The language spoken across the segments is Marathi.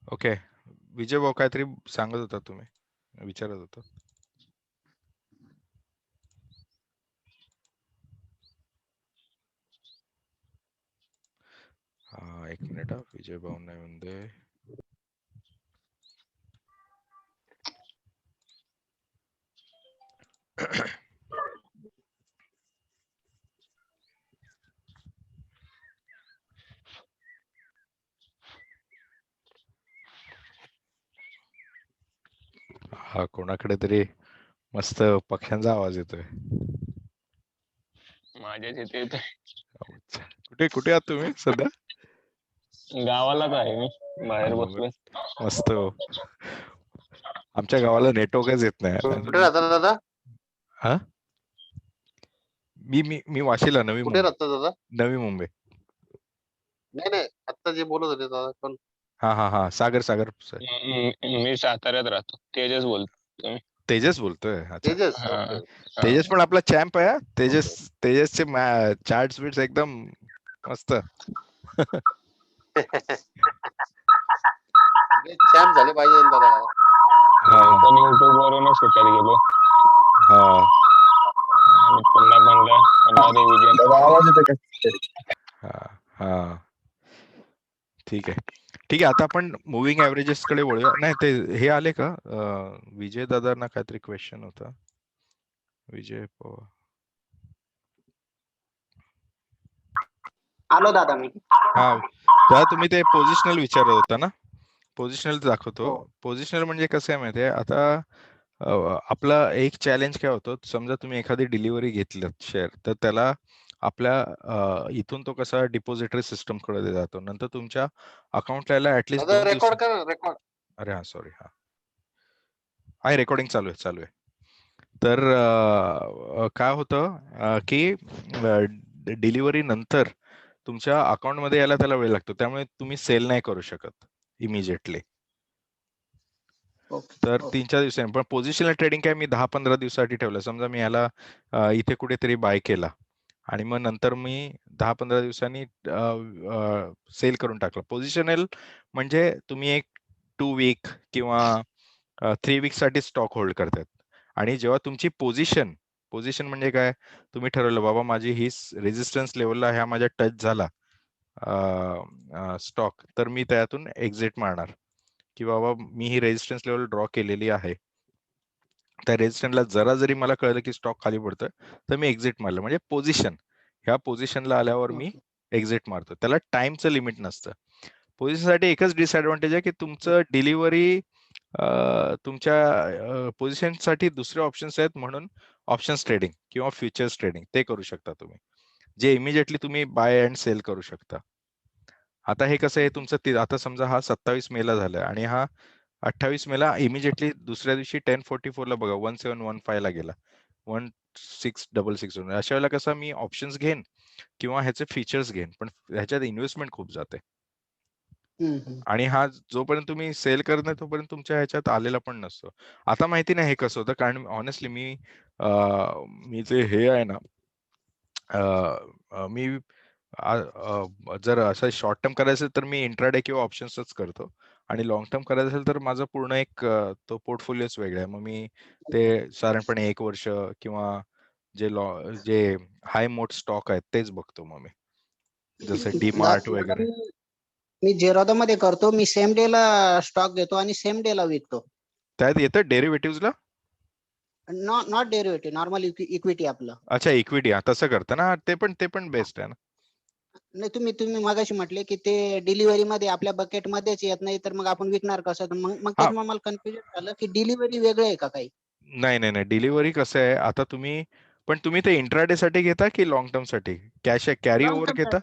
ओके. विजय भाऊ काहीतरी सांगत होता तुम्ही, विचारत होता. हा, एक मिनिट. हा, विजय भाऊ नाही म्हणते. हा, कोणाकडे तरी मस्त पक्ष्यांचा आवाज येतोय. माझ्याच इथे येतोय. अच्छा. कुठे कुठे आहात तुम्ही सध्या? गावालाच आहे मी, बाहेर बसलोय. मस्त हो. आमच्या गावाला नेटवर्कच येत नाही. कुठे राहता दादा? हा, मी वाशीला, नवी कुठे मुंबई. राहता दादा? नवी मुंबई. नाही आता जे बोलत होते दादा कोण? हा हा हा, सागर सागर sir. मी साताऱ्यात राहतो. तेजस बोलतो. तेजस बोलतोय. अच्छा. तेजस. हा, ओके. हा. तेजस पण आपला चॅम्प आहे हा. ओके. तेजसचे चार्ट बीट्स एकदम मस्त. चॅम्प झाले पाहिजे ना दादा. हा मी हा पण युट्यूब वरूनच शिकत गेलो हा. आणि पुन्हा म्हणलं ते विजय. दादा आवाज येतो का? हा हा, ठीक आहे. ठीक आहे, आता आपण मुव्हिंग ऍव्हरेजेस कडे वळूया. नाही, ते हे आले का? विजय दादांना काहीतरी क्वेश्चन होता. विजय पवार. आलो दादा मी. हा, दादा तुम्ही ते पोझिशनल विचारत होता ना? पोझिशनल दाखवतो. हो. पोझिशनल म्हणजे कसं आहे माहितीये, आता आपला एक चॅलेंज काय होतं, समजा तुम्ही एखादी डिलिव्हरी घेतलं शेअर, तर त्याला आपल्या इथून तो कसा डिपॉझिटरी सिस्टम कडे जातो, नंतर तुमच्या अकाउंटला यायला ऍटलीस्ट दादा 2 रेकॉर्ड दिवस. कर रेकॉर्ड. अरे हा, सॉरी. हा आहे, रेकॉर्डिंग चालू आहे. तर काय होतं की डिलिव्हरी नंतर तुमच्या अकाउंटमध्ये यायला त्याला वेळ लागतो, त्यामुळे तुम्ही सेल नाही करू शकत इमिजिएटली. तर 3-4 दिवसांनी. पण पोझिशनल ट्रेडिंग काय, मी 10-15 दिवसासाठी ठेवलं. समजा मी याला इथे कुठेतरी बाय केला आणि मग नंतर मी 10-15 दिवसांनी सेल करून टाकलं. पोझिशनल म्हणजे तुम्ही एक 2 वीक किंवा 3 वीक साठी स्टॉक होल्ड करतात. आणि जेव्हा तुमची पोझिशन म्हणजे काय, तुम्ही ठरवलं बाबा माझी ही रेजिस्टन्स लेवलला ह्या माझ्या टच झाला स्टॉक, तर मी त्यातून एक्झिट मारणार, की बाबा मी ही रेजिस्टन्स लेवल ड्रॉ केलेली आहे. त्या रेजिस्टन्सला जरा जरी मला कळलं की स्टॉक खाली पडतोय, तर मी एक्झिट मारलं. म्हणजे पोझिशन, ह्या पोझिशनला आल्यावर मी एक्झिट मारतो. त्याला टाइमचं लिमिट नसतं. पोझिशनसाठी एकच डिसएडव्हान्टेज आहे की तुमचं डिलिव्हरी तुमच्या पोझिशनसाठी दुसरे ऑप्शन्स आहेत, म्हणून ऑप्शन्स ट्रेडिंग किंवा फ्युचर्स ट्रेडिंग ते करू शकता तुम्ही, जे इमिजिएटली तुम्ही बाय अँड सेल करू शकता. आता हे कसं आहे तुमचं, आता समजा हा 27 मेला झालाय आणि हा 28 मेला इमिजिएटली दुसऱ्या दिवशी 10:44 ला बघा 1715 ला गेला, 1666. अशा वेळेला कसं मी ऑप्शन्स घेईन किंवा ह्याचे फीचर्स घेईन, पण ह्याच्यात इन्व्हेस्टमेंट खूप जाते. आणि हा जोपर्यंत तुम्ही सेल करत नाही तोपर्यंत तुमच्या ह्याच्यात आलेला पण नसतो. आता माहिती नाही हे कसं होतं, कारण ऑनेस्टली मी जे हे आहे ना, मी जर असं शॉर्ट टर्म करायचं तर मी इंट्राडे किंवा ऑप्शन्सच करतो, आणि लॉंग टर्म करायचं असेल तर माझं पूर्ण एक तो पोर्टफोलिओच वेगळा आहे. मग मी ते साधारणपणे 1 वर्ष किंवा जे हाय मोड स्टॉक आहेत तेच बघतो. मग मी जसं डीमार्ट वगैरे. मी जेरोदा मध्ये करतो. मी सेम डे ला स्टॉक घेतो आणि सेम डे ला विकतो. त्यात येतं डेरिव्हेटिव्हजला? नॉट डेरिव्हेटिव्ह, नॉर्मल इक्विटी आपलं. अच्छा, इक्विटी. तसं करतं ना, ते पण बेस्ट आहे ना. नाही, तुम्ही मगाशी म्हटले की ते डिलिव्हरी मध्ये आपल्या बकेट मध्येच येत नाही, तर मग आपण विकणार कसं? मग त्याच्यामुळे मला कन्फ्युजन झालं की डिलिव्हरी वेगळं आहे का काही? नाही, डिलिव्हरी कसं आहे, आता तुम्ही ते इंट्राडे साठी घेता की लॉंग टर्म साठी? कॅरी ओव्हर घेता?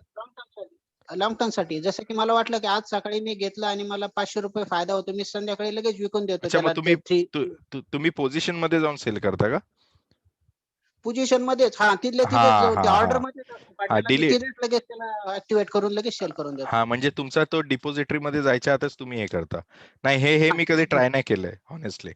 लॉंग टर्म साठी. जसं की मला वाटलं की आज सकाळी मी घेतलं आणि मला 500 रुपये फायदा होतो, मी संध्याकाळी लगेच विकून देतो अच्छा, मग त्याला. तुम्ही पोझिशन मध्ये जाऊन सेल करता का? पोझिशन मध्येच, तिथल्या हा ऑर्डर मध्ये लगेच त्याला ऍक्टिव्हेट करून लगेच सेल करून देतो. हा, म्हणजे तुमचा तो डिपॉझिटरी मध्ये जायच्या आतच तुम्ही हे करता. नाही, हे मी कधी ट्राय नाही केलंय ऑनेस्टली.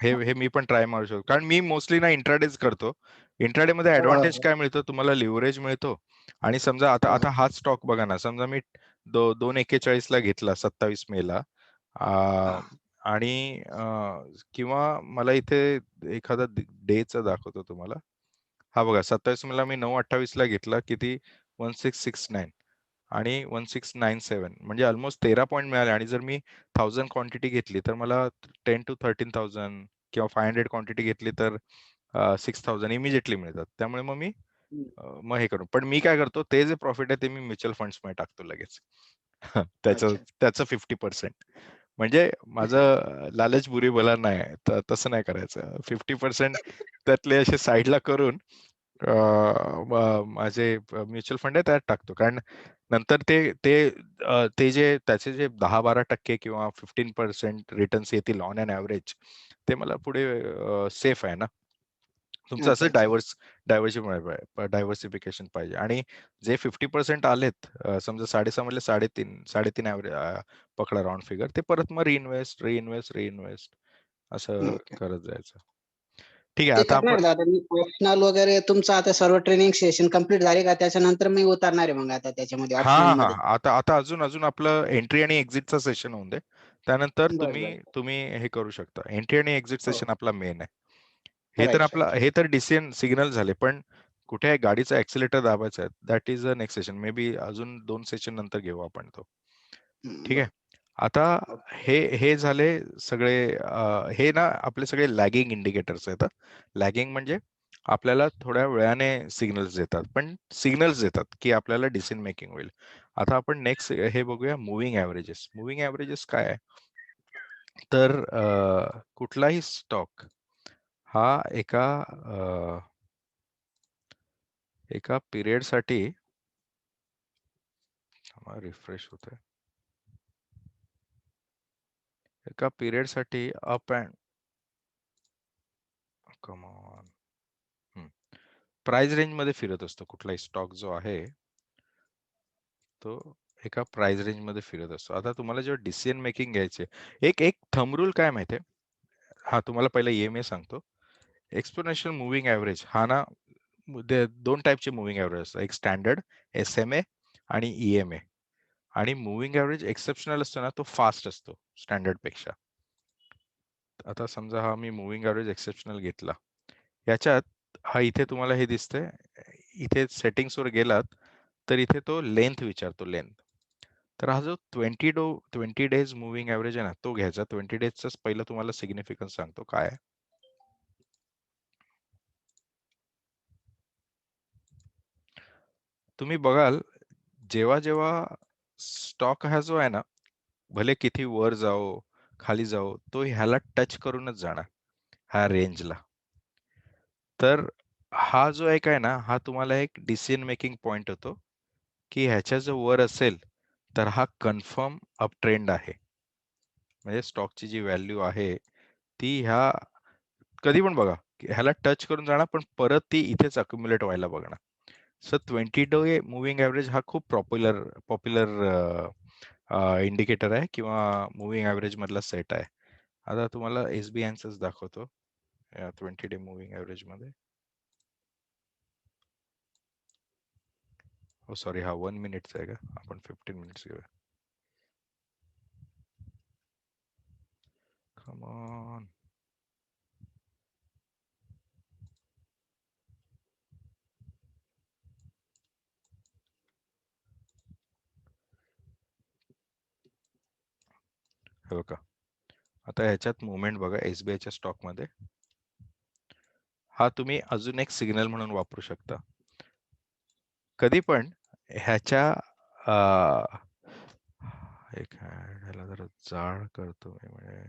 हे मी पण ट्राय मारू शकतो, कारण मी मोस्टली ना इंट्राडेच करतो. इंट्राडे मध्ये ऍडव्हान्टेज काय मिळतं तुम्हाला, लिव्हरेज मिळतो. आणि समजा आता हाच स्टॉक बघा ना, समजा मी 241 ला घेतला 27 मे ला आणि किंवा मला इथे एखादा डेचा दाखवतो तुम्हाला. हा बघा 27 मे ला मी 928 ला घेतला किती 1669 आणि 1697 म्हणजे ऑलमोस्ट 13 पॉईंट मिळाले. आणि जर मी 1000 क्वांटिटी घेतली तर मला 10 to 13,000 किंवा 500 क्वांटिटी घेतली तर 6,000 इमिजिएटली मिळतात. त्यामुळे मग मी मग हे करू. पण मी काय करतो ते जे प्रॉफिट आहे ते मी म्युच्युअल फंड्स मध्ये टाकतो लगेच. त्याचं 50%. म्हणजे माझं लालच बुरी बला नाही तर तसं नाही करायचं. 50% त्यातले असे साईडला करून माझे म्युच्युअल फंड आहे त्यात टाकतो. कारण नंतर ते जे त्याचे जे 10-12% किंवा 15% रिटर्न्स येतील ऑन अन ऍव्हरेज ते मला पुढे सेफ आहे ना. तुमचं असं डायव्हर्सिफिकेशन पाहिजे. आणि जे 50% आलेत समजा 6.5 म्हणले 3.5 ऍव्हरेज पकडा राऊंड फिगर, ते परत मग रिइन्व्हेस्ट असं करत जायचं. ठीक आहे. ते आता करणार आपण दादा मी ऑप्शनल वगैरे तुमचं आता सर्व ट्रेनिंग सेशन कम्प्लीट झाले का त्याच्यानंतर मी उतरणार आहे मग आता त्याच्यामध्ये हा ऑप्शनल हा मध्ये. आता अजून आपलं एंट्री आणि एक्झिटचा सेशन होऊन दे. त्यानंतर बरं. तुम्ही हे करू शकता. एंट्री आणि एक्झिट हो. सेशन आपला मेन आहे. Right. हे तर डिसिजन सिग्नल झाले. पण कुठे आहे गाडीचा ऍक्सिलेटर दाबायचा आहे, that is a next session. May be अजून 2 सेशन नंतर घेऊ आपण तो. ठीक आहे. आता हे झाले सगळे हे ना आपले सगळे लॅगिंग इंडिकेटर्स आहेत. लॅगिंग म्हणजे आपल्याला थोड्या वेळाने सिग्नल्स देतात की आपल्याला डिसिजन मेकिंग होईल. आता आपण नेक्स्ट हे बघूया मूव्हिंग ऍव्हरेजेस. मूव्हिंग ऍव्हरेजेस काय आहे तर कुठलाही स्टॉक हा एका पिरियड साठी रिफ्रेश होतोय. एका पिरियड साठी अप अँड प्राइस रेंज मध्ये फिरत असतो. कुठलाही स्टॉक जो आहे तो एका प्राइस रेंज मध्ये फिरत असतो. आता तुम्हाला जेव्हा डिसिजन मेकिंग घ्यायचे, एक थंब रूल काय माहितीये. हा तुम्हाला पहिला EMA सांगतो. एक्सपोनेन्शियल मूव्हिंग ऍव्हरेज हा ना 2 टाईपचे मूव्हिंग ऍव्हरेज असतात. एक स्टँडर्ड SMA आणि EMA. आणि मूव्हिंग ऍव्हरेज एक्सेप्शनल असतो ना तो फास्ट असतो स्टँडर्ड पेक्षा. आता समजा हा मी मूव्हिंग ऍव्हरेज एक्सेप्शनल घेतला. याच्यात हा इथे तुम्हाला हे दिसतंय. इथे सेटिंग्स वर गेलात तर इथे तो लेंथ विचारतो लेंथ. तर हा जो 20 डेज मूव्हिंग ऍव्हरेज आहे ना तो घ्यायचा. 20 डेजचाच पहिलं तुम्हाला सिग्निफिकन्स सांगतो काय आहे. तुम्ही बघाल जेव्हा स्टॉक हा जो आहे ना भले किती वर जाओ खाली जाओ तो ह्याला टच करूनच जाणार ह्या रेंजला. तर हा जो एक आहे ना हा तुम्हाला एक डिसिजन मेकिंग पॉइंट होतो की ह्याच्या जो वर असेल तर हा कन्फर्म अप ट्रेंड आहे. म्हणजे स्टॉकची जी व्हॅल्यू आहे ती ह्या कधी पण बघा ह्याला टच करून जाणार पण परत ती इथेच अक्युमुलेट व्हायला बघणार. सो 20 डे मूव्हिंग ऍव्हरेज हा खूप पॉप्युलर इंडिकेटर आहे किंवा मूव्हिंग ऍव्हरेज मधला सेट आहे. आता तुम्हाला SBIचंच दाखवतो या 20 डे मूव्हिंग ऍव्हरेज मध्ये. हो सॉरी हा 1 मिनिटचा आहे का. आपण 15 मिनिट्स घेऊया. Come on. हे बघा आता ह्याच्यात मुवमेंट बघा SBIच्या स्टॉक मध्ये. हा तुम्ही अजून एक सिग्नल म्हणून वापरू शकता. कधी पण ह्याच्या एक ह्याला जरा जाड करतो मी म्हणजे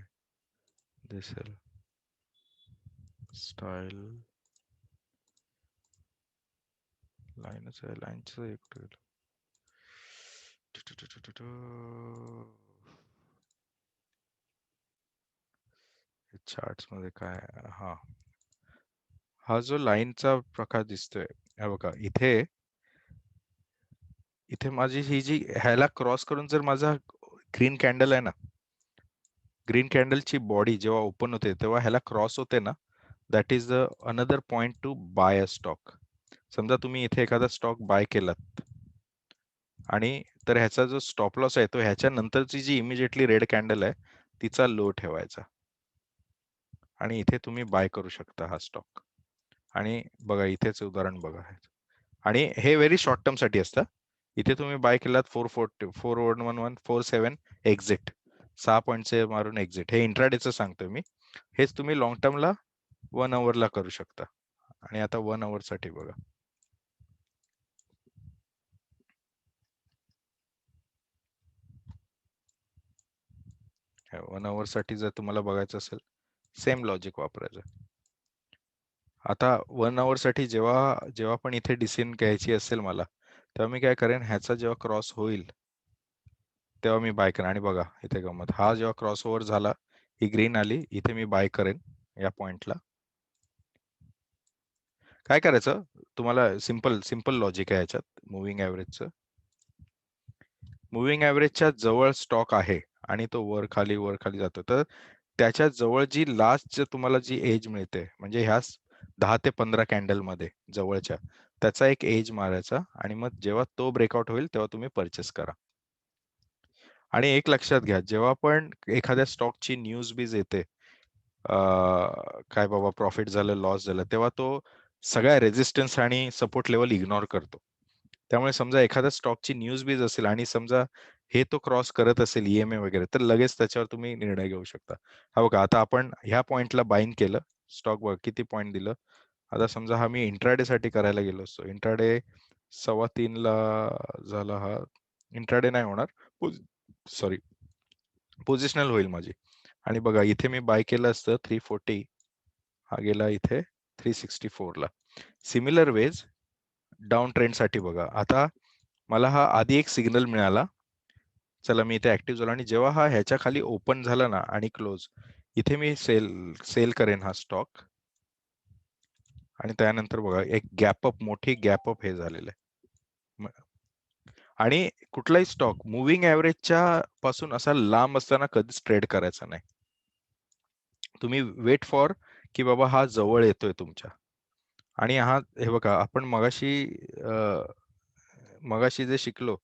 दिसेल. स्टाईल लाईनच आहे लाईनचं एक चार्ट्स मध्ये काय हा जो लाईनचा प्रकार दिसतोय हा बघा इथे माझी ही जी ह्याला क्रॉस करून जर माझा ग्रीन कॅन्डल आहे ना ग्रीन कॅन्डलची बॉडी जेव्हा ओपन होते तेव्हा ह्याला क्रॉस होते ना that is the another point to buy a stock. समजा तुम्ही इथे एखादा स्टॉक बाय केलात आणि तर ह्याचा जो स्टॉप लॉस आहे तो ह्याच्या नंतरची जी इमिजिएटली रेड कॅन्डल आहे तिचा लो ठेवायचा आणि इथे तुम्ही बाय करू शकता हा स्टॉक. आणि बघा इथेच उदाहरण बघा आणि हे व्हेरी शॉर्ट टर्म साठी असतं. इथे तुम्ही बाय केलात 41147 एक्झिट 6 पॉईंटचे मारून एक्झिट. हे इंट्राडेचं सांगतोय मी. हेच तुम्ही लॉंग टर्मला 1 आवरला करू शकता. आणि आता 1 आवर साठी बघा. वन आवर साठी जर तुम्हाला बघायचं असेल सेम लॉजिक वापरायचं. आता 1 आवर साठी जेव्हा पण इथे डिसिजन घ्यायची असेल मला तेव्हा मी काय करेन, ह्याचा जेव्हा क्रॉस होईल तेव्हा मी बाय करेन. आणि बघा इथे गंमत, हा जेव्हा क्रॉस ओव्हर झाला ही ग्रीन आली, इथे मी बाय करेन या पॉइंटला. काय करायचं तुम्हाला, सिंपल लॉजिक आहे याच्यात मुव्हिंग ॲव्हरेजचं. मुव्हिंग ॲव्हरेजच्या जवळ स्टॉक आहे आणि तो वर खाली जातो, तर त्याच्या जवळ जी लास्ट तुम्हाला जी एज मिळते म्हणजे ह्या 10 ते 15 कॅन्डल मध्ये जवळच्या, त्याचा एक एज मारायचा आणि मग जेव्हा तो ब्रेकआउट होईल तेव्हा तुम्ही परचेस करा. आणि एक लक्षात घ्या, जेव्हा पण एखाद्या स्टॉकची न्यूज बीज येते काय बाबा प्रॉफिट झालं लॉस झालं, तेव्हा तो सगळ्या रेजिस्टन्स आणि सपोर्ट लेवल इग्नोर करतो. त्यामुळे समजा एखाद्या स्टॉकची न्यूज बीज असेल आणि समजा हे तो क्रॉस करत असेल ईएमए वगैरे, तर लगेच त्याच्यावर तुम्ही निर्णय घेऊ शकता. हा बघा आता आपण ह्या पॉइंटला बाईंग केलं स्टॉक, बघा किती पॉईंट दिलं. आता समजा हा मी इंट्राडे साठी करायला गेलो असतो, इंट्राडे 3:15 ला झाला, हा इंट्राडे नाही होणार, सॉरी पोझिशनल होईल माझी. आणि बघा इथे मी बाय केलं असतं 340, हा गेला इथे 364 ला. सिमिलर वेज डाऊन ट्रेंड साठी बघा, आता मला हा आधी एक सिग्नल मिळाला, चला मी इथे ऍक्टिव्ह झालो आणि जेव्हा हा ह्याच्या खाली ओपन झाला ना आणि क्लोज, इथे मी सेल करेन हा स्टॉक. आणि त्यानंतर बघा एक गॅपअप, मोठी गॅपअप हे झालेलं आहे. आणि कुठलाही स्टॉक मुव्हिंग ॲव्हरेजच्या पासून असा लांब असताना कधीच ट्रेड करायचा नाही. तुम्ही वेट फॉर की बाबा हा जवळ येतोय तुमच्या. आणि हा हे बघा आपण मगाशी जे शिकलो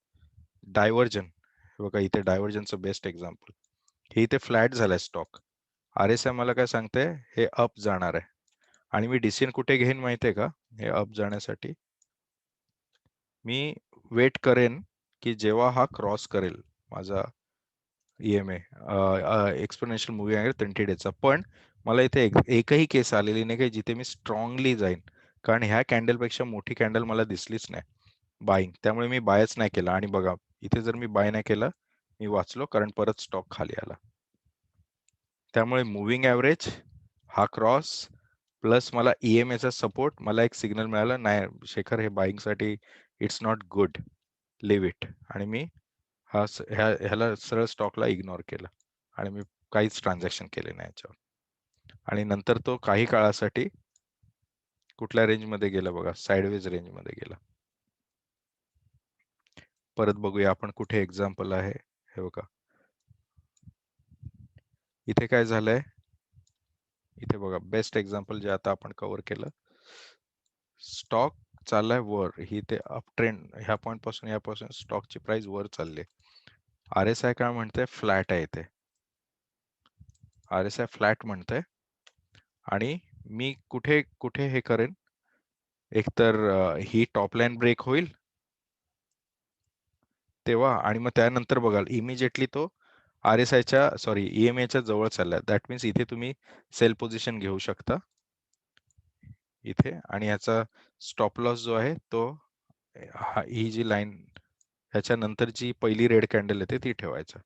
डायव्हर्जन, हे बघा इथे डायव्हर्जनचं बेस्ट एक्झाम्पल. हे इथे फ्लॅट झालाय स्टॉक, RSI मला काय सांगते, हे अप जाणार आहे. आणि मी डिसिजन कुठे घेईन माहितीये का, हे अप जाण्यासाठी मी वेट करेन की जेव्हा हा क्रॉस करेल माझा EMA एक्सपोनेन्शियल मुव्हिंग ॲव्हरेज 20 डेजचा. पण मला इथे एकही केस आलेली नाही काही जिथे मी स्ट्रॉंगली जाईन, कारण ह्या कॅन्डलपेक्षा मोठी कॅन्डल मला दिसलीच नाही बाईंग, त्यामुळे मी बायच नाही केला. आणि बघा इथे जर मी बाय नाही केला मी वाचलो, कारण परत स्टॉक खाली आला. त्यामुळे मुव्हिंग ॲव्हरेज, हा क्रॉस प्लस मला EMAचा सपोर्ट, मला एक सिग्नल मिळाला, नाही शेखर हे बाईंग साठी it's not good, leave it. आणि मी ह्याला सरळ स्टॉकला इग्नोर केलं आणि मी काहीच ट्रान्झॅक्शन केले नाही याच्यावर. आणि नंतर तो काही काळासाठी कुठल्या रेंज मध्ये गेला बघा, साइडवेज रेंज मध्ये गेला. परत बघूया आपण कुठे एक्झाम्पल आहे, हे बघा इथे काय झालंय, इथे बघा बेस्ट एक्झाम्पल जे आता आपण कव्हर केलं. स्टॉक चाललाय वर, ही ते अप ट्रेंड, ह्या पॉइंट पासून यापासून स्टॉकची प्राइस वर चालली. RSI काय म्हणते, फ्लॅट आहे इथे, RSI फ्लॅट म्हणते. आणि मी कुठे हे करेन, एकतर ही टॉप लाईन ब्रेक होईल तेव्हा, आणि मग त्यानंतर बघाल इमिजिएटली तो RSIच्या EMAच्या जवळ चाललाय. दॅट मीन्स इथे तुम्ही सेल पोझिशन घेऊ शकता इथे. आणि ह्याचा स्टॉप लॉस जो आहे तो ही जी लाईन ह्याच्या नंतर जी पहिली रेड कॅन्डल येते ती ठेवायचा.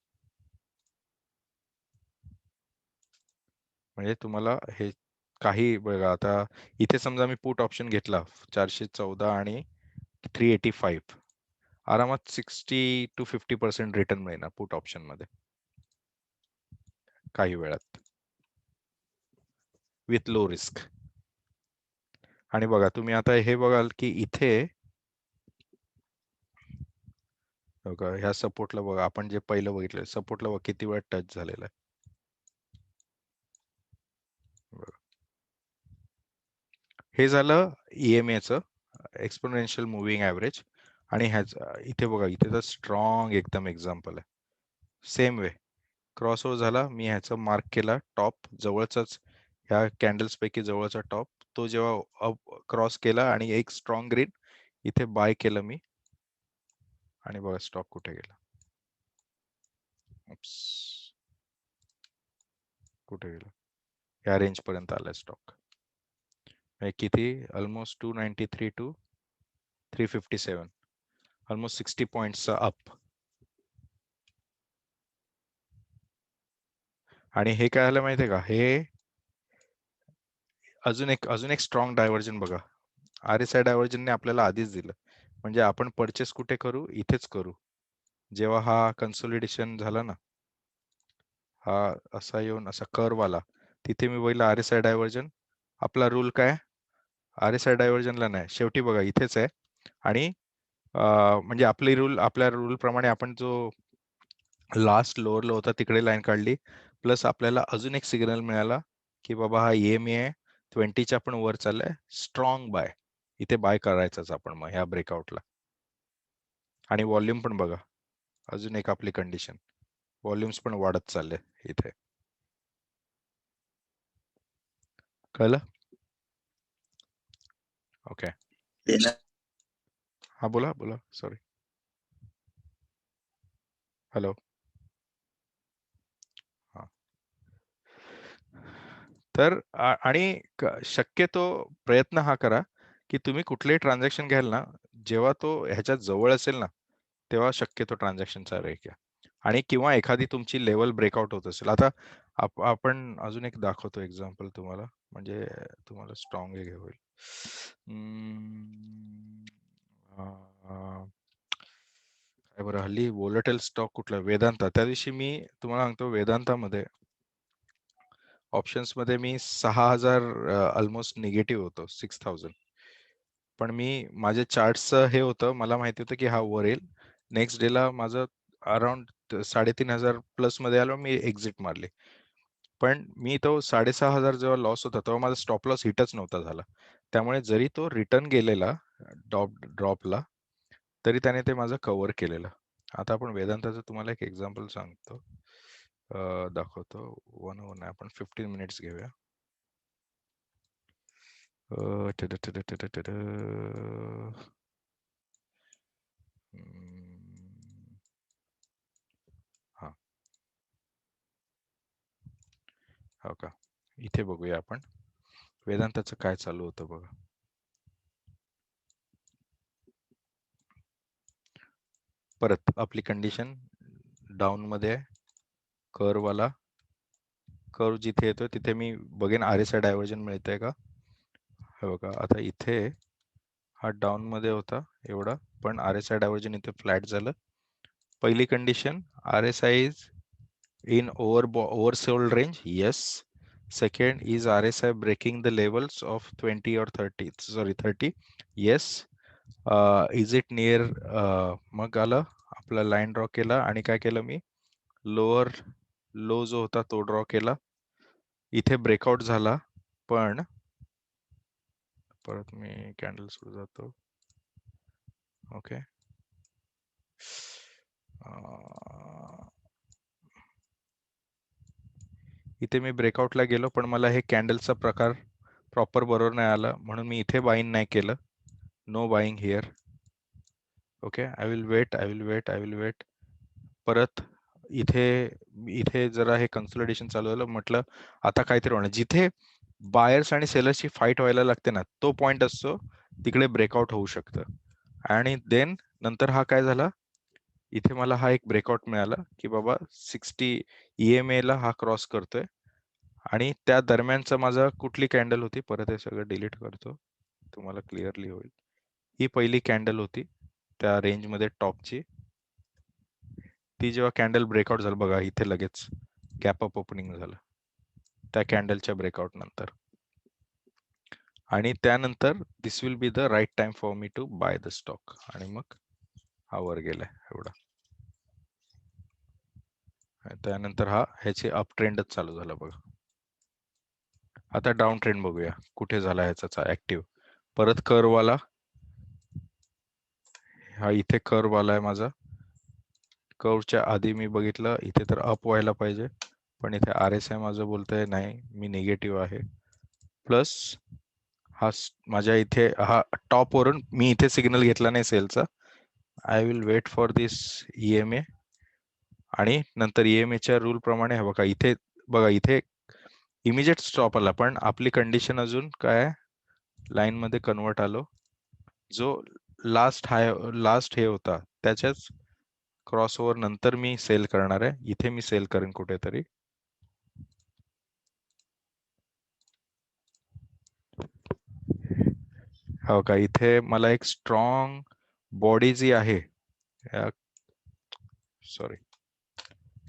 म्हणजे तुम्हाला हे काही बघा, आता इथे समजा मी पुट ऑप्शन घेतला 414 आणि 385, आरामात 60 to 50% रिटर्न मिळणार पुट ऑप्शन मध्ये काही वेळात विथ लो रिस्क. आणि बघा तुम्ही आता हे बघाल की इथे बघा ह्या सपोर्टला बघा, आपण जे पहिलं बघितलं सपोर्टला बघा किती वेळा टच झालेला आहे. हे झालं EMAचं एक्सपोनेन्शियल मुव्हिंग ॲव्हरेज. आणि इथे बघा, इथे तर स्ट्रॉंग एकदम एक्झाम्पल आहे. सेम वे क्रॉस ओव्हर झाला, मी ह्याचा मार्क केला टॉप जवळचाच, ह्या कॅन्डल्स पैकी जवळचा टॉप, तो जेव्हा क्रॉस केला आणि एक स्ट्रॉंग ग्रीन, इथे बाय केलं मी आणि बघा स्टॉक कुठे गेला. कुठे गेला? या रेंज पर्यंत आलाय स्टॉक. किती? ऑलमोस्ट 293 टू 357, ऑलमोस्ट 60 पॉइंटचा अप. आणि हे काय झालं माहितीये का, हे अजून एक स्ट्रॉंग डायव्हर्जन बघा. RSI डायव्हर्जनने आपल्याला आधीच दिलं, म्हणजे आपण परचेस कुठे करू? इथेच करू. जेव्हा हा कन्सोलिडेशन झाला ना, हा असा येऊन असा कर्व आला, तिथे मी बघितलं RSI डायव्हर्जन. आपला रूल काय? RSI डायव्हर्जनला नाही, शेवटी बघा इथेच आहे. आणि म्हणजे आपल्या रूल प्रमाणे आपण जो लास्ट लोअर लो होता तिकडे लाईन काढली, प्लस आपल्याला अजून एक सिग्नल मिळाला की बाबा हा EMA आहे 20च्या पण वर चाललाय, स्ट्रॉंग बाय. इथे बाय करायचाच आपण मग ह्या ब्रेकआउटला. आणि व्हॉल्यूम पण बघा, अजून एक आपली कंडिशन, व्हॉल्यूम्स पण वाढत चालले इथे. कळलं? ओके. हा बोला बोला, सॉरी. हॅलो. हा. तर आणि शक्यतो प्रयत्न हा करा की तुम्ही कुठलेही ट्रान्झॅक्शन घ्याल ना, जेव्हा तो ह्याच्यात जवळ असेल ना, तेव्हा शक्यतो ट्रान्झॅक्शनचा रेट घ्या. आणि किंवा एखादी तुमची लेवल ब्रेकआउट होत असेल. आता आपण अजून एक दाखवतो एक्झाम्पल तुम्हाला, म्हणजे तुम्हाला स्ट्रॉंग हे होईल. काय बरं, हल्ली वोलेटाईल स्टॉक कुठला? वेदांता. त्या दिवशी मी तुम्हाला सांगतो, वेदांतामध्ये ऑप्शन्स मध्ये मी 6000 ऑलमोस्ट निगेटिव्ह होतो, 6000. पण मी माझ्या चार्टचं हे होतं, मला माहिती होतं की हा वर येईल. नेक्स्ट डेला माझं अराउंड 3500 प्लस मध्ये आलो, मी एक्झिट मारली. पण मी तो 6500 जेव्हा लॉस होता तेव्हा माझा स्टॉप लॉस हिटच नव्हता झाला. त्यामुळे जरी तो रिटर्न गेलेला ड्रॉपला, तरी त्याने ते माझं कव्हर केलेलं. आता आपण वेदांताचं तुम्हाला एक एक्झाम्पल सांगतो, दाखवतो. 1 आपण 15 मिनिट्स घेऊया. हा, हो का, इथे बघूया आपण वेदांताचं काय चालू होतं बघा. परत आपली कंडिशन डाऊन मध्ये, कर्व वाला, कर्व जिथे येतो तिथे मी बघेन RSI डायव्हर्जन मिळतंय का. हे बघा, आता इथे हा डाऊन मध्ये होता एवढा, पण RSI डायव्हर्जन इथे फ्लॅट झालं. पहिली condition, RSI is in oversold range, yes. Second, is RSI breaking the levels of 20 or 30, yes. Is it near, मग आलं आपला लाईन ड्रॉ केला आणि काय केलं मी, लोअर लो जो होता तो ड्रॉ केला. इथे ब्रेकआउट झाला, पण परत मी कॅन्डल सुरू जातो. ओके, इथे मी ब्रेकआउटला गेलो, पण मला हे कॅन्डलचा प्रकार प्रॉपर बरोबर नाही आला, म्हणून मी इथे बाईंग नाही केलं. No buying here. Okay, I will wait. परत इथे जरा हे कन्सोलिडेशन चालू झालं, म्हटलं आता काहीतरी होणार. जिथे बायर्स आणि सेलर्सची फाईट व्हायला लागते ना, तो पॉइंट असतो तिकडे ब्रेकआउट होऊ शकतं. आणि देन नंतर हा काय झाला, इथे मला हा एक ब्रेकआउट मिळाला की बाबा 60 EMA ला हा क्रॉस करतोय. आणि त्या दरम्यानचा माझा कुठली कॅन्डल होती, परत हे सगळं डिलीट करतो, तुम्हाला क्लिअरली होईल. ही पहिली कॅन्डल होती त्या रेंजमध्ये टॉपची. ती जेव्हा कॅन्डल ब्रेकआउट झालं बघा, इथे लगेच गॅप अप ओपनिंग झालं त्या कॅन्डलच्या ब्रेकआउट नंतर. आणि त्यानंतर this will be the right time for me to buy the stock. आणि मग हा वर गेलाय एवढा. त्यानंतर ह्याचे अप ट्रेंडच चालू झाला बघा. आता डाऊन ट्रेंड बघूया कुठे झाला ह्याचा ऍक्टिव्ह. परत कर्व आला, हा इथे कर्व आलाय माझा. कर्वच्या आधी मी बघितलं इथे तर अप व्हायला पाहिजे, पण इथे RSI माझं बोलतंय नाही, मी निगेटिव्ह आहे. प्लस माझ्या इथे हा टॉप वरून मी इथे सिग्नल घेतला नाही सेलचा. I will wait for this EMA आणि नंतर EMAच्या रूल प्रमाणे बघा इथे इमिजिएट स्टॉप आला, पण आपली कंडिशन अजून काय लाईन मध्ये कन्वर्ट आलो. जो लास्ट हे होता त्याच्याच क्रॉसओव्हर नंतर मी सेल करणार आहे. इथे मी सेल करेन कुठेतरी. हो का, इथे मला एक स्ट्रॉंग बॉडी जी आहे, सॉरी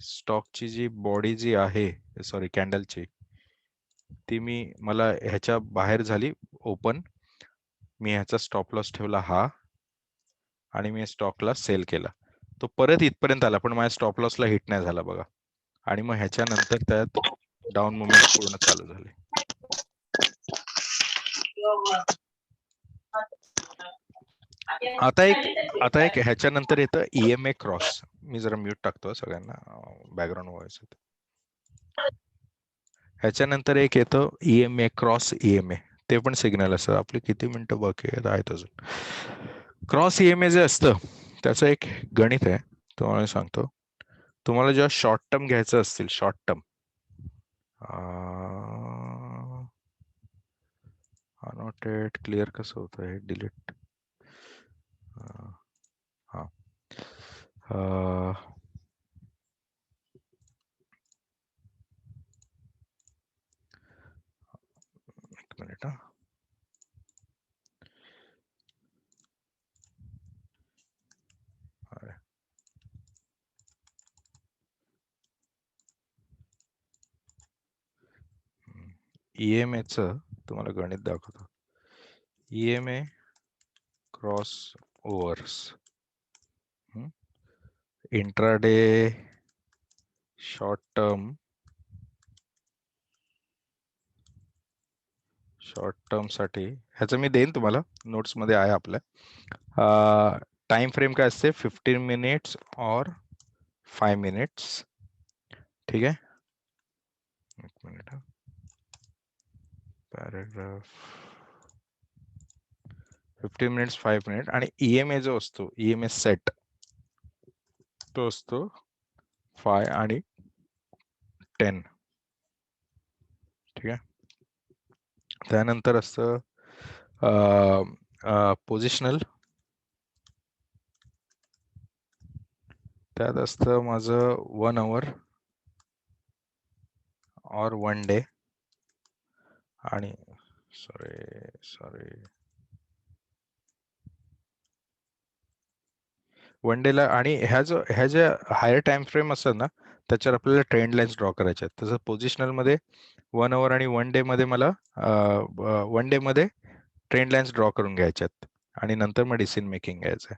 स्टॉकची जी बॉडी जी आहे, सॉरी कॅन्डलची, ती मला ह्याच्या बाहेर झाली ओपन. मी ह्याचा स्टॉप लॉस ठेवला हा आणि मी स्टॉकला सेल केला. तो परत इथपर्यंत आला, पण माझ्या स्टॉप लॉसला हिट नाही झाला बघा. आणि मग ह्याच्यानंतर त्यात डाऊन मुवमेंट पूर्ण चालू झाले. आता एक ह्याच्यानंतर येतं EMA क्रॉस. मी जरा म्यूट टाकतो सगळ्यांना, बॅकग्राऊंड व्हॉइस येतो. ह्याच्यानंतर एक येतं EMA क्रॉस EMA. ते पण सिग्नल असतं. आपली किती मिनिटं बाकी आहेत अजून. क्रॉस EMA जे असतं त्याचं एक गणित आहे, तुम्हाला सांगतो. तुम्हाला जेव्हा शॉर्ट टर्म घ्यायचं असतील, शॉर्ट टर्म, अनोटेड क्लिअर कसं होतं हे, डिलीट, हा एक मिनिट. EMAचं तुम्हाला गणित दाखवतो. EMA cross overs, intraday short term साठी ह्याचं मी देईन तुम्हाला, नोट्स मध्ये आहे आपल्या. टाइम फ्रेम काय असते, 15 मिनिट्स और 5 मिनिट्स. ठीक आहे, एक मिनिट. Paragraph 15 minutes 5 minute. आणि EMA जो असतो, EMA सेट, तो असतो 5 आणि 10. ठीक आहे. त्यानंतर असतं पोझिशनल. त्यात असतं माझं 1 आवर और 1 डे. आणि सॉरी 1 डेला. आणि ह्या ज्या हायर टाइम फ्रेम असतात ना, त्याच्यावर आपल्याला ट्रेंड लाईन्स ड्रॉ करायच्या आहेत. तसं पोझिशनल मध्ये 1 आवर आणि 1 डे मध्ये मला 1 डे मध्ये ट्रेंड लाईन्स ड्रॉ करून घ्यायच्यात आणि नंतर मग डिसिजन मेकिंग घ्यायचं.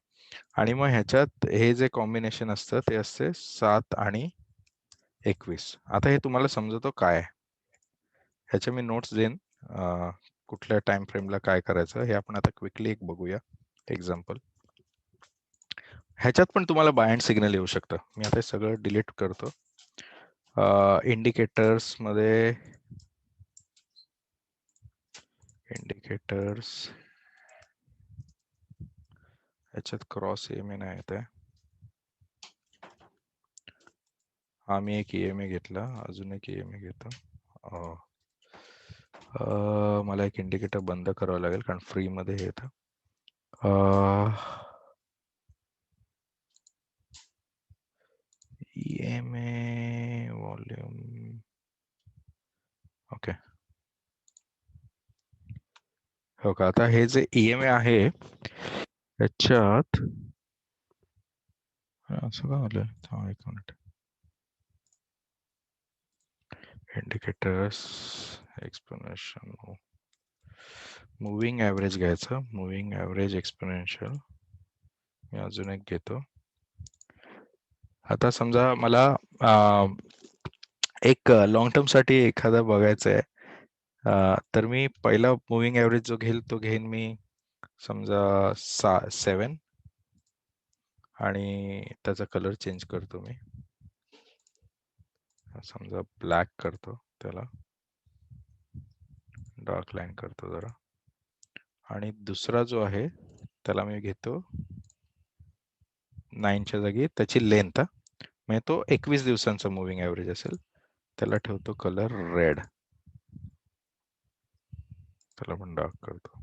आणि मग ह्याच्यात हे जे कॉम्बिनेशन असतं ते असते 7 आणि 21. आता हे तुम्हाला समजतो काय आहे, ह्याच्या मी नोट्स देईन कुठल्या टाइम फ्रेमला काय करायचं. हे आपण आता क्विकली एक बघूया एक्झाम्पल. ह्याच्यात पण तुम्हाला बाय अँड सिग्नल येऊ शकतं. मी आता सगळं डिलीट करतो. इंडिकेटर्स मध्ये ह्याच्यात क्रॉस EMA नाही येत आहे. हा मी एक EMA घेतला, अजून एक EMA घेतो. मला एक इंडिकेटर बंद करावं लागेल कारण फ्री मध्ये हे येतं. EMA volume, okay. हो का, आता हे जे EMA आहे त्याच्यात असं का झालं, थांब एक minute. Indicators, explanation, moving average घ्यायचं, मुव्हिंग ॲव्हरेज एक्सपोनेन्शियल. मी अजून एक घेतो. आता समजा मला एक लॉंग टर्म साठी एखादा बघायचं आहे, तर मी पहिला मुव्हिंग ॲव्हरेज जो घेईल तो घेईन मी समजा 7. आणि त्याचा कलर चेंज करतो मी. समजा ब्लॅक करतो त्याला, डार्क लाईन करतो जरा, आणि दुसरा जो आहे त्याला मी घेतो 9च्या जागी त्याची लेंथ, म्हणजे तो 21 दिवसांचा मुव्हिंग ॲव्हरेज असेल, त्याला ठेवतो कलर रेड, त्याला पण डार्क करतो.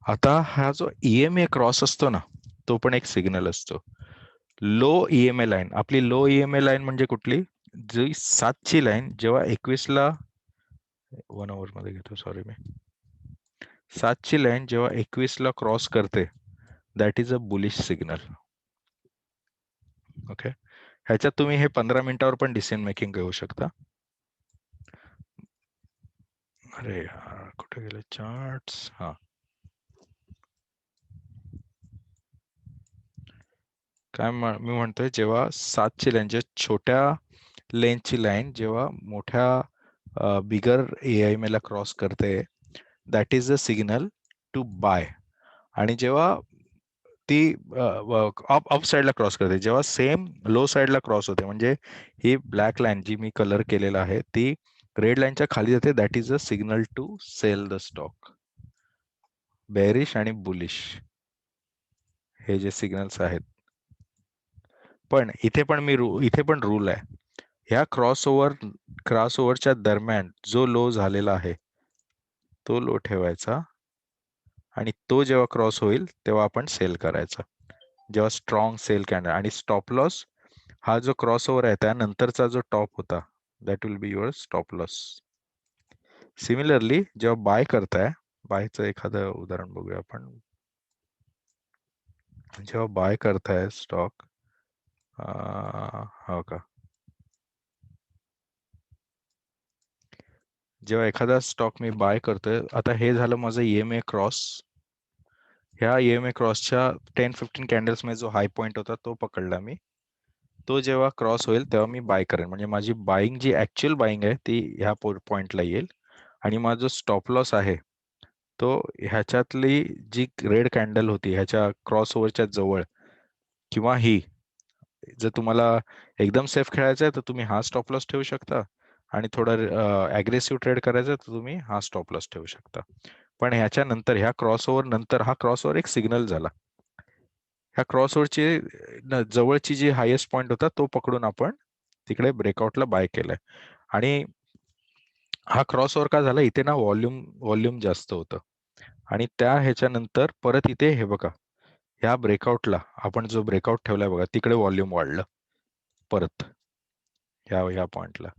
आता हा जो EMA क्रॉस असतो ना, तो पण एक सिग्नल असतो. लो EMA लाईन, आपली लो EMA लाईन म्हणजे कुठली? जी 7ची लाईन जेव्हा 21ला 1 आवर मध्ये घेतो, सॉरी मी 7ची लाईन जेव्हा 21ला क्रॉस करते, that is a bullish signal. Okay, ह्याच्यात तुम्ही हे 15 मिनिटावर पण डिसिजन मेकिंग घेऊ शकता. अरे यार, कुठे गेले चार्ट्स? हा, काय मी म्हणतोय, जेव्हा 7ची लाईन, जे छोट्या लेंथची लाईन जेव्हा मोठ्या बिगर EMA ला क्रॉस करते, that is a signal to buy. आणि जेव्हा ती अप साईडला क्रॉस करते, जेव्हा सेम लो साईडला क्रॉस होते, म्हणजे ही ब्लॅक लाईन जी मी कलर केलेला आहे ती रेड लाईनच्या खाली जाते, that is a signal to sell the stock. Bearish आणि बुलिश हे जे सिग्नल्स आहेत. पण इथे पण रूल आहे, ह्या क्रॉसओव्हरच्या दरम्यान जो लो झालेला आहे तो लो ठेवायचा, आणि तो जेव्हा क्रॉस होईल तेव्हा आपण सेल करायचा, जेव्हा स्ट्रॉंग सेल कॅन्डल. आणि स्टॉप लॉस हा जो क्रॉसओव्हर आहे त्यानंतरचा जो टॉप होता, that will be your stop loss. Similarly जेव्हा बाय करताय, बायचं एखादं उदाहरण बघूया आपण. जेव्हा बाय करताय स्टॉक, हो का, जेव्हा एखादा स्टॉक मी बाय करतोय, आता हे झालं माझं EMA क्रॉस. ह्या EMA क्रॉसच्या 10-15 कॅन्डल्स मध्ये जो हाय पॉईंट होता तो पकडला मी. तो जेव्हा क्रॉस होईल तेव्हा मी बाय करेन, म्हणजे माझी बाईंग जी ऍक्च्युअल बाईंग आहे ती ह्या पॉइंटला येईल. आणि माझा जो स्टॉप लॉस आहे तो ह्याच्यातली जी रेड कॅन्डल होती ह्याच्या क्रॉस ओव्हरच्या जवळ, किंवा ही, जर तुम्हाला एकदम सेफ खेळायचं आहे तर तुम्ही हा स्टॉप लॉस ठेवू शकता, आणि थोडा ॲग्रेसिव्ह ट्रेड करायचं तर तुम्ही हा स्टॉप लॉस ठेवू शकता. पण ह्याच्या नंतर, ह्या क्रॉसओव्हर नंतर, हा क्रॉसओव्हर एक सिग्नल झाला. ह्या क्रॉसओव्हरची जवळची जी हायेस्ट पॉईंट होता तो पकडून आपण तिकडे ब्रेकआउटला बाय केलाय. आणि हा क्रॉसओव्हर का झाला, इथे ना व्हॉल्यूम जास्त होतं, आणि त्या ह्याच्यानंतर परत इथे हे बघा, ह्या ब्रेकआउटला आपण जो ब्रेकआउट ठेवलाय बघा, तिकडे व्हॉल्यूम वाढलं परत ह्या पॉइंटला.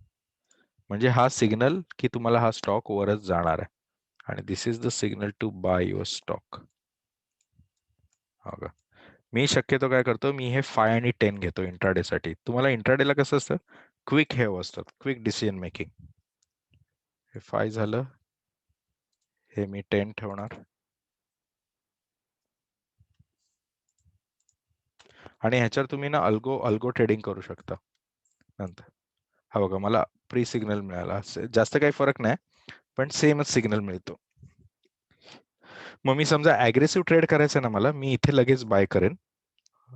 म्हणजे हा सिग्नल की तुम्हाला हा स्टॉक वरच जाणार आहे, आणि this is the signal to buy your stock. हो का, मी शक्यतो काय करतो, मी हे 5 आणि 10 घेतो इंट्राडे साठी. तुम्हाला इंट्राडेला कसं असतं, क्विक हे असतात, क्विक डिसिजन मेकिंग. हे 5 झालं, हे मी 10 ठेवणार, आणि ह्याच्यावर तुम्ही ना अल्गो ट्रेडिंग करू शकता नंतर. हा बघा, मला प्री सिग्नल मिळाला, जास्त काही फरक नाही पण सेमच सिग्नल मिळतो. मग मी समजा ॲग्रेसिव्ह ट्रेड करायचं ना मला, मी इथे लगेच बाय करेन,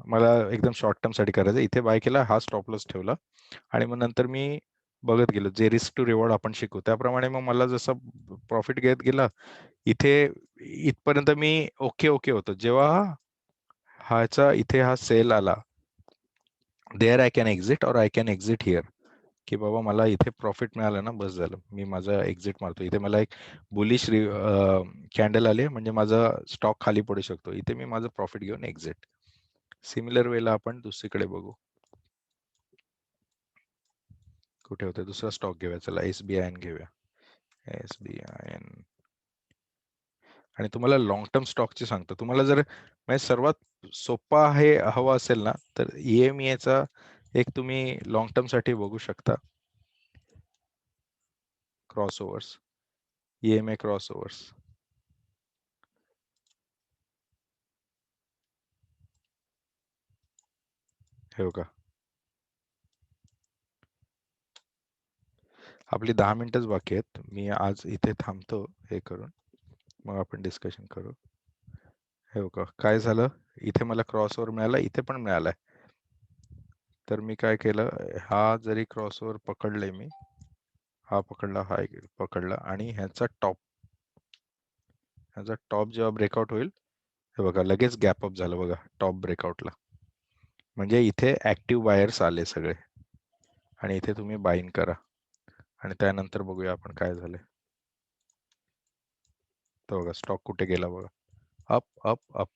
मला एकदम शॉर्ट टर्म साठी करायचं, इथे बाय केला, हा स्टॉप लॉस ठेवला, आणि मग नंतर मी बघत गेलो, जे रिस्क टू रिवॉर्ड आपण शिकू त्याप्रमाणे मग मला जसं प्रॉफिट घेत गेला, इथे इथपर्यंत मी ओके होतो. जेव्हा इथे हा सेल आला, देअर आय कॅन एक्झिट और आय कॅन एक्झिट हिअर, की बाबा मला इथे प्रॉफिट मिळालं ना, बस झालं, मी माझा एक्झिट मारतो. इथे मला एक बुलिश कॅन्डल आली, म्हणजे माझा स्टॉक खाली पडू शकतो, इथे मी माझं प्रॉफिट घेऊन एक्झिट. सिमिलर वेला आपण दुसरीकडे बघू, कुठे होते दुसरा स्टॉक घेऊया, चला SBIN घेऊया, SBIN. आणि तुम्हाला लॉंग टर्म स्टॉकची सांगतो, तुम्हाला जर म्हणजे सर्वात सोपा हे हवा असेल ना, तर EMEचा एक तुम्ही लॉंग टर्म साठी बघू शकता, क्रॉसओव्हर्स, EMA क्रॉसओव्हर्स. हे बघा, आपली 10 मिनिटच बाकी आहेत, मी आज इथे थांबतो हे करून, मग आपण डिस्कशन करू. हे बघा काय झालं, इथे मला क्रॉसओव्हर मिळाला, इथे पण मिळालाय. तर मी काय केलं, हा जरी क्रॉसओव्हर पकडले मी, हा पकडला, हा पकडला, आणि ह्याचा टॉप जेव्हा ब्रेकआउट होईल, हे बघा लगेच गॅप अप झालं बघा टॉप ब्रेकआउटला. म्हणजे इथे ऍक्टिव्ह बायर्स आले सगळे, आणि इथे तुम्ही बाईंग करा, आणि त्यानंतर बघूया आपण काय झालंय. तर बघा स्टॉक कुठे गेला बघा, अप अप अप.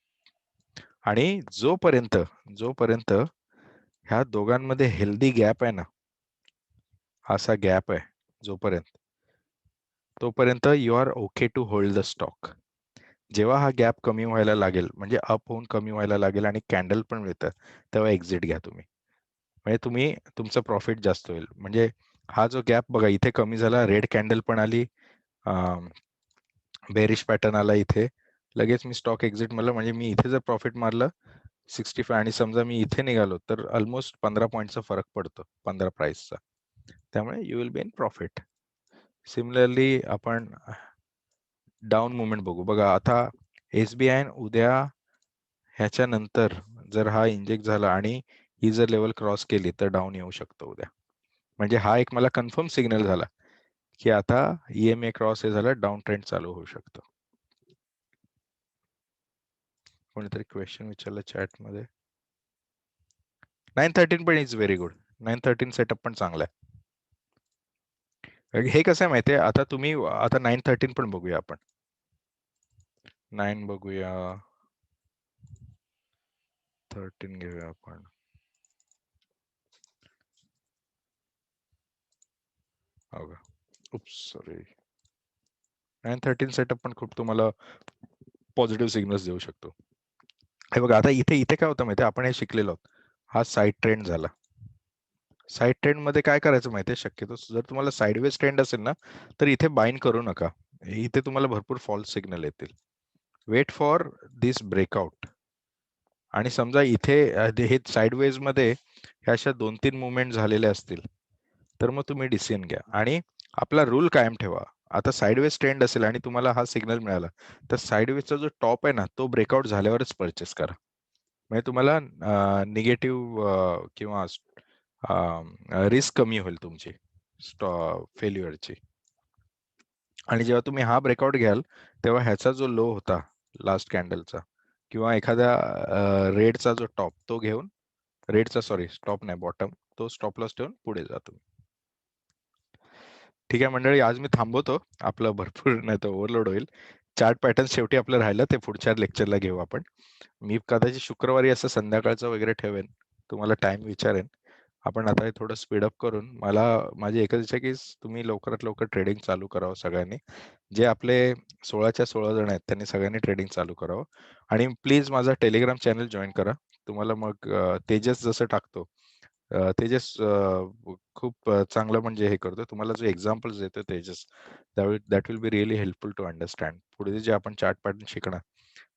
आणि जोपर्यंत ह्या दोघांमध्ये हेल्दी गॅप आहे ना, असा गॅप आहे तोपर्यंत you are okay to hold the stock. जेव्हा हा गॅप कमी व्हायला लागेल, म्हणजे अप होऊन कमी व्हायला लागेल आणि कॅन्डल पण मिळतं, तेव्हा एक्झिट घ्या तुम्ही. म्हणजे तुमचं प्रॉफिट जास्त होईल. म्हणजे हा जो गॅप बघा इथे कमी झाला, रेड कॅन्डल पण आली, बेरिश पॅटर्न आला इथे, लगेच मी स्टॉक एक्झिट मारलं. म्हणजे मी इथे जर प्रॉफिट मारलं 65, आणि समजा मी इथे निघालो तर ऑलमोस्ट 15 पॉईंटचा फरक पडतो 15 प्राइसचा. त्यामुळे you will be in profit. Similarly आपण डाऊन मुवमेंट बघू. बघा आता SBI उद्या ह्याच्या नंतर जर हा इंजेक्ट झाला आणि ही जर लेवल क्रॉस केली तर डाऊन येऊ शकतो उद्या. म्हणजे हा एक मला कन्फर्म सिग्नल झाला की आता EMA क्रॉस हे झालं, डाऊन ट्रेंड चालू होऊ शकतो. कोणीतरी क्वेश्चन विचारलं चॅट मध्ये. 913 पण इज व्हेरी गुड. 913 सेटअप पण चांगला आहे. हे कसं आहे माहितीये, आता तुम्ही आता 913 पण बघूया आपण. 9 बघूया, 13 घेऊया आपण. सॉरी, 913 सेटअप पण खूप तुम्हाला पॉझिटिव्ह सिग्नल्स देऊ शकतो. हे बघा आता इथे काय होतं माहितीये, आपण हे शिकलेलो आहोत. हा साईड ट्रेंड झाला. साईड ट्रेंड मध्ये काय करायचं माहितीये, शक्यतो जर तुम्हाला साईडवेज ट्रेंड असेल ना, तर इथे बाईंग करू नका. इथे तुम्हाला भरपूर फॉल्स सिग्नल येतील. Wait for this breakout. आणि समजा इथे हे साईडवेज मध्ये ह्या अशा 2-3 मुवमेंट झालेले असतील, तर मग तुम्ही डिसिजन घ्या. आणि आपला रूल कायम ठेवा. आता साईडवेज ट्रेंड असेल आणि तुम्हाला हा सिग्नल मिळाला, तर साईडवेजचा जो टॉप आहे ना, तो ब्रेकआउट झाल्यावरच परचेस करा. म्हणजे तुम्हाला निगेटिव्ह किंवा रिस्क कमी होईल तुमची फेल्युअरची. आणि जेव्हा तुम्ही हा ब्रेकआउट घ्याल, तेव्हा ह्याचा जो लो होता लास्ट कॅन्डलचा, किंवा एखाद्या रेडचा जो टॉप, तो घेऊन, रेडचा स्टॉप नाही, बॉटम, तो स्टॉप लॉस ठेवून पुढे जातो. ठीक आहे मंडळी, आज मी थांबवतो. आपलं भरपूर नाही तर ओव्हरलोड होईल. चार्ट पॅटर्न शेवटी आपलं राहिलं, ते पुढच्या लेक्चरला घेऊ आपण. मी कदाचित शुक्रवारी असं संध्याकाळचं वगैरे ठेवेन, तुम्हाला टाइम विचारेन. आपण आता हे थोडं स्पीडअप करून, माझी एकच इच्छा की तुम्ही लवकरात लवकर ट्रेडिंग चालू करावं सगळ्यांनी. जे आपले 16च्या 16 जण आहेत त्यांनी सगळ्यांनी ट्रेडिंग चालू करावं. आणि प्लीज माझा टेलिग्राम चॅनल जॉईन करा. तुम्हाला मग तेजस जसं टाकतो, तेजस खूप चांगलं म्हणजे हे करतो. तुम्हाला जो एक्झाम्पल्स देतो Tejas, that will be really helpful to understand. पुढे जे आपण चार्ट पॅटर्न शिकणार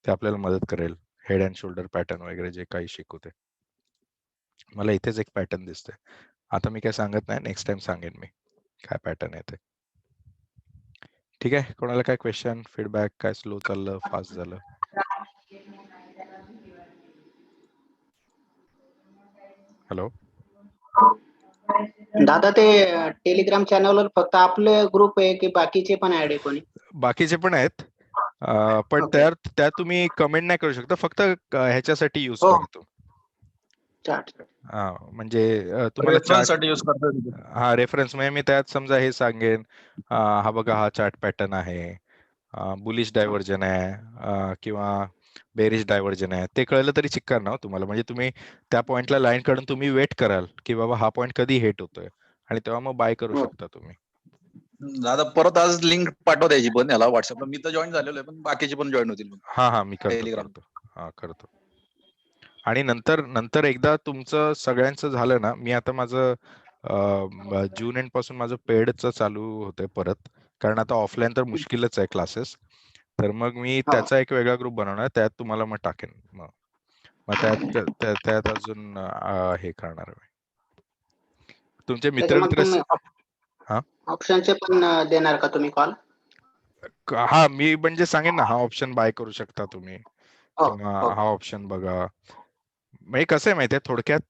ते आपल्याला मदत करेल. हेड अँड शोल्डर पॅटर्न वगैरे जे काही शिकू ते. मला इथेच एक पॅटर्न दिसतोय. आता मी काय सांगत नाही, नेक्स्ट टाइम सांगेन मी काय पॅटर्न आहे ते. ठीक आहे, कोणाला काय क्वेश्चन, फीडबॅक, काय स्लो चाललं, फास्ट झालं? हॅलो दादा, ते टेलिग्राम चॅनलवर फक्त आपले ग्रुप आहे की बाकीचे पण ऍड आहे कोणी? बाकीचे पण आहेत, पण Okay. त्यात तुम्ही कमेंट नाही करू शकता, फक्त ह्याच्यासाठी युज हो. करा तो. चार्ट. म्हणजे तुम्हाला रेफरन्स चार्ट, साठी यूज करतोय तिथे. हा रेफरन्स, म्हणजे मी त्यात समजा हे सांगेन, हा बघा हा चार्ट पॅटर्न आहे, बुलिश डायव्हर्जन आहे किंवा बेरिश डायव्हर्जन आहे, ते कळलं तरी चिक्कार ना हो तुम्हाला. म्हणजे तुम्ही त्या पॉइंटला लाईन काढून तुम्ही वेट कराल की बाबा हा पॉइंट कधी हिट होतोय, आणि तेव्हा मग बाय करू हो. शकता तुम्ही. दादा परत आज लिंक पाठव द्यायची पण याला व्हॉट्सअपला. मी तर जॉईन झालेलो आहे, पण बाकीचे पण जॉईन होतील. हा मी Telegram. करतो. आणि नंतर एकदा तुमचं सगळ्यांचं झालं ना, मी आता माझं जून एंड पासून माझं पेडचं चालू होतंय परत, कारण आता ऑफलाईन तर मुश्किलच आहे क्लासेस. तर मग मी हो. त्याचा एक वेगळा ग्रुप बनवणार, त्यात तुम्हाला मग टाकेन. मग त्यात अजून हे करणार आहे. तुमचे त्याचे मग मित्र, तुम्ही हा ऑप्शनचे पण देणार का तुम्ही कॉल? हा मी म्हणजे सांगेन ना, हा ऑप्शन बाय करू शकता तुम्ही, हो, किंवा हो. हा ऑप्शन बघा. म्हणजे कसं आहे माहितीये,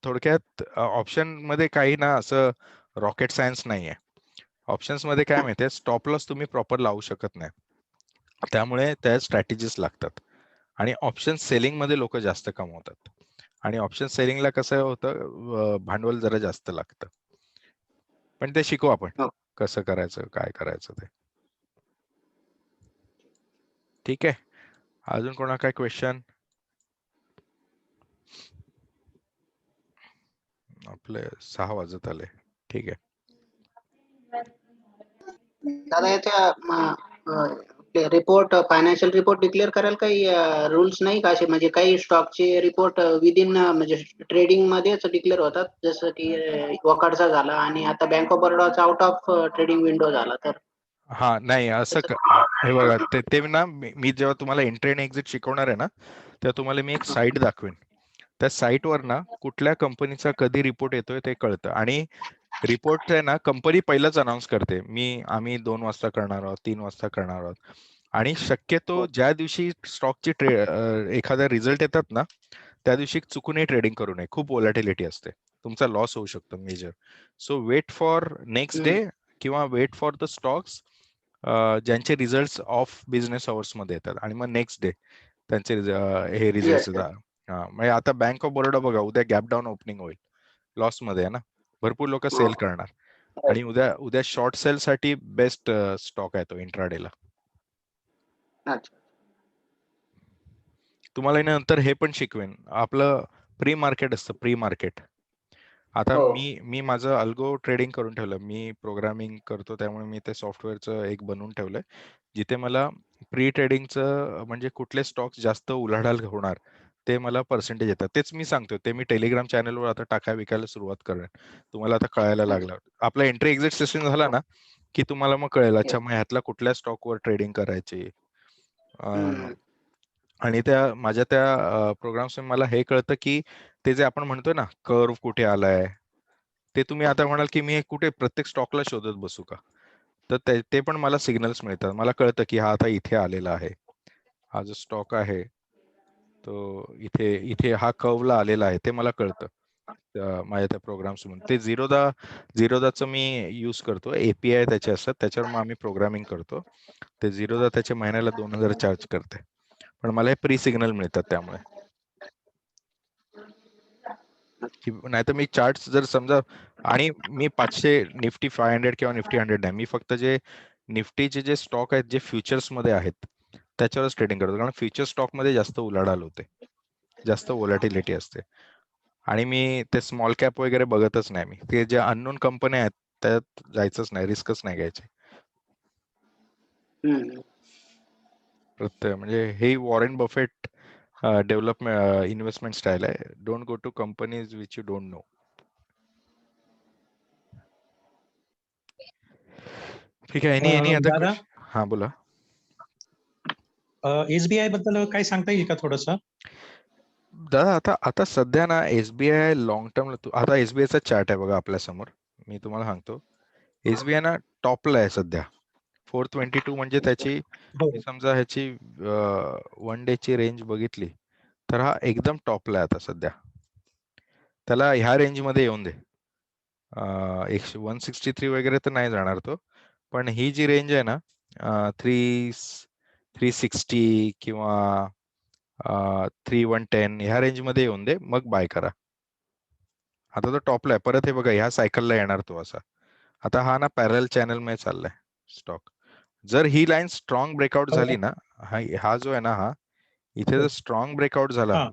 थोडक्यात ऑप्शन मध्ये काही ना असं रॉकेट सायन्स नाहीये. ऑप्शन्स मध्ये काय माहितीये, स्टॉप लॉस तुम्ही प्रॉपर लावू शकत नाही, त्यामुळे त्या स्ट्रॅटेजीज लागतात. आणि ऑप्शन सेलिंग मध्ये लोक जास्त कमवतात. आणि ऑप्शन सेलिंगला कसं होतं, भांडवल जरा जास्त लागतं. पण ते शिकू आपण हो. कसं करायचं, काय करायचं ते. ठीक आहे. अजून कोणा काय क्वेश्चन? आपले 6 वाजत आले. ठीक आहे. दादा याच्या रिपोर्ट फायनान्शियल रिपोर्ट डिक्लेअर करायला काही रुल्स नाही का असे, म्हणजे काही स्टॉकचे रिपोर्ट विदिन म्हणजे ट्रेडिंग मध्येच डिक्लेअर होतात, जसं की वॉकार्डचा झाला आणि आता बँक ऑफ बरोडाचा आउट ऑफ ट्रेडिंग विंडो झाला, तर हा नाही असं हे बघा, ते ना मी जेव्हा तुम्हाला एंट्री आणि एक्झिट शिकवणार आहे ना, तेव्हा तुम्हाला मी एक साईट दाखवेन. त्या साईटवर ना कुठल्या कंपनीचा कधी रिपोर्ट येतोय ते कळतं. आणि रिपोर्ट आहे ना कंपनी पहिलाच अनाऊन्स करते, आम्ही 2 वाजता करणार आहोत, 3 वाजता करणार आहोत. आणि शक्यतो ज्या दिवशी स्टॉकची एखादा रिझल्ट येतात ना, त्या दिवशी चुकूनही ट्रेडिंग करू नये. खूप व्होलॅटिलिटी असते, तुमचा लॉस होऊ शकतो major. So wait for next day किंवा वेट फॉर द स्टॉक्स ज्यांचे रिझल्ट ऑफ बिझनेस अवर्स मध्ये येतात, आणि मग नेक्स्ट डे त्यांचे हे रिझल्ट येतात. म्हणजे आता बँक ऑफ बरोडा बघा, उद्या गॅप डाऊन ओपनिंग होईल, लॉस मध्ये आहे ना, भरपूर लोक सेल करणार. आणि उद्या शॉर्ट सेल साठी बेस्ट स्टॉक आहे तो इंट्राडेला. अच्छा. तुम्हाला नंतर हे पण शिकवेन, आपलं प्री मार्केट असतं, प्री मार्केट. आता हो. मी माझं अल्गो ट्रेडिंग करून ठेवलं, मी प्रोग्रामिंग करतो, त्यामुळे मी ते सॉफ्टवेअरचं एक बनवून ठेवलंय, जिथे मला प्री ट्रेडिंगचं म्हणजे कुठले स्टॉक्स जास्त उलाढाल होणार ते मला पर्सेंटेज येतात. तेच मी सांगतो, ते मी टेलिग्राम चॅनलवर आता विकायला सुरुवात करेन. तुम्हाला आता कळायला लागलं, आपला एंट्री एक्झिट सेशन झाला ना की तुम्हाला मग कळेल, अच्छा मग ह्यातल्या कुठल्या स्टॉकवर ट्रेडिंग करायची. आणि माझ्या त्या प्रोग्राम्स मला हे कळतं की ते जे आपण म्हणतोय ना कर्व कुठे आलाय, ते तुम्ही आता म्हणाल की मी कुठे प्रत्येक स्टॉकला शोधत बसू का, तर ते पण मला सिग्नल्स मिळतात. मला कळतं की हा आता इथे आलेला आहे, हा जो स्टॉक आहे तो इथे हा कर्वला आलेला आहे, ते मला कळतं माझ्या त्या प्रोग्राम्स म्हणून. ते झिरोदाचं मी यूज करतो, एपीआय त्याचे असतात, त्याच्यावर मग आम्ही प्रोग्रामिंग करतो. ते झिरोदा त्याच्या महिन्याला 2000 चार्ज करते, पण मला हे प्री सिग्नल मिळतात त्यामुळे. नाहीतर मी चार्ट जर समजा, आणि मी 500 निफ्टी 500 किंवा निफ्टी 100 नाही, मी फक्त जे निफ्टीचे जे स्टॉक आहेत जे फ्युचर्स मध्ये आहेत त्याच्यावरच ट्रेडिंग करतो, कारण फ्युचर स्टॉक मध्ये जास्त उलाढाल होते, जास्त व्होलॅटिलिटी असते. आणि मी ते स्मॉल कॅप वगैरे बघतच नाही, मी ते जे अननोन कंपन्या आहेत त्यात जायचंच नाही, रिस्कच नाही घ्यायची. प्रत्येक म्हणजे हे Warren Buffett development investment style आहे, don't go to companies which you don't know. ठीक आहे. एनी आता दादा, हा बोला. एसबीआय बद्दल काय सांगता येईल का थोडंसं? दादा आता सध्या ना एसबीआय लॉंग टर्म, आता एसबीआयचा चार्ट आहे बघा आपल्या समोर, मी तुम्हाला सांगतो. एसबीआय ना टॉपला आहे सध्या 422, म्हणजे त्याची हो. मी समजा ह्याची 1 डे ची रेंज बघितली तर हा एकदम टॉपला आहे आता सध्या. त्याला ह्या रेंज मध्ये येऊन दे, 163 वगैरे तर नाही जाणार तो, पण ही जी रेंज आहे ना 360 किंवा 3110 ह्या रेंज मध्ये येऊन दे, मग बाय करा. आता तो टॉपला आहे परत, हे बघा ह्या सायकलला येणार तो असा. आता हा ना पॅरल चॅनल मध्ये चाललाय स्टॉक. जर ही लाईन स्ट्रॉंग ब्रेकआउट झाली ना, हा जो आहे ना, हा इथे जर स्ट्रॉंग ब्रेकआउट झाला हा.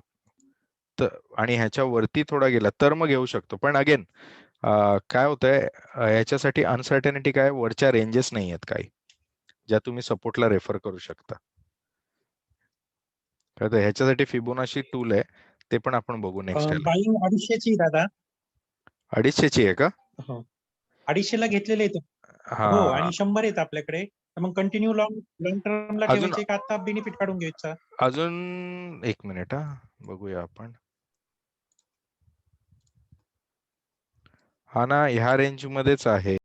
तर आणि ह्याच्या वरती थोडा गेला तर मग घेऊ शकतो. पण अगेन काय होतंय, ह्याच्यासाठी अनसर्टेनिटी काय, वरच्या रेंजेस नाही आहेत काही ज्या तुम्ही सपोर्टला रेफर करू शकता. ह्याच्यासाठी फिबोनाची टूल आहे, ते पण आपण बघू नेक्स्ट याला. बाईंग 250ची दादा. 250ची आहे का? हो, 250 ला घेतलेले आहेत. हो, हा, आणि 100 आहेत आपल्याकडे. तर मग कंटिन्यू लॉंग टर्मला अजून ठेवायचे का आता बेनिफिट काढून घ्यायचा? अजून 1 मिनिट बघूया आपण. हा ना ह्या रेंज मध्येच आहे.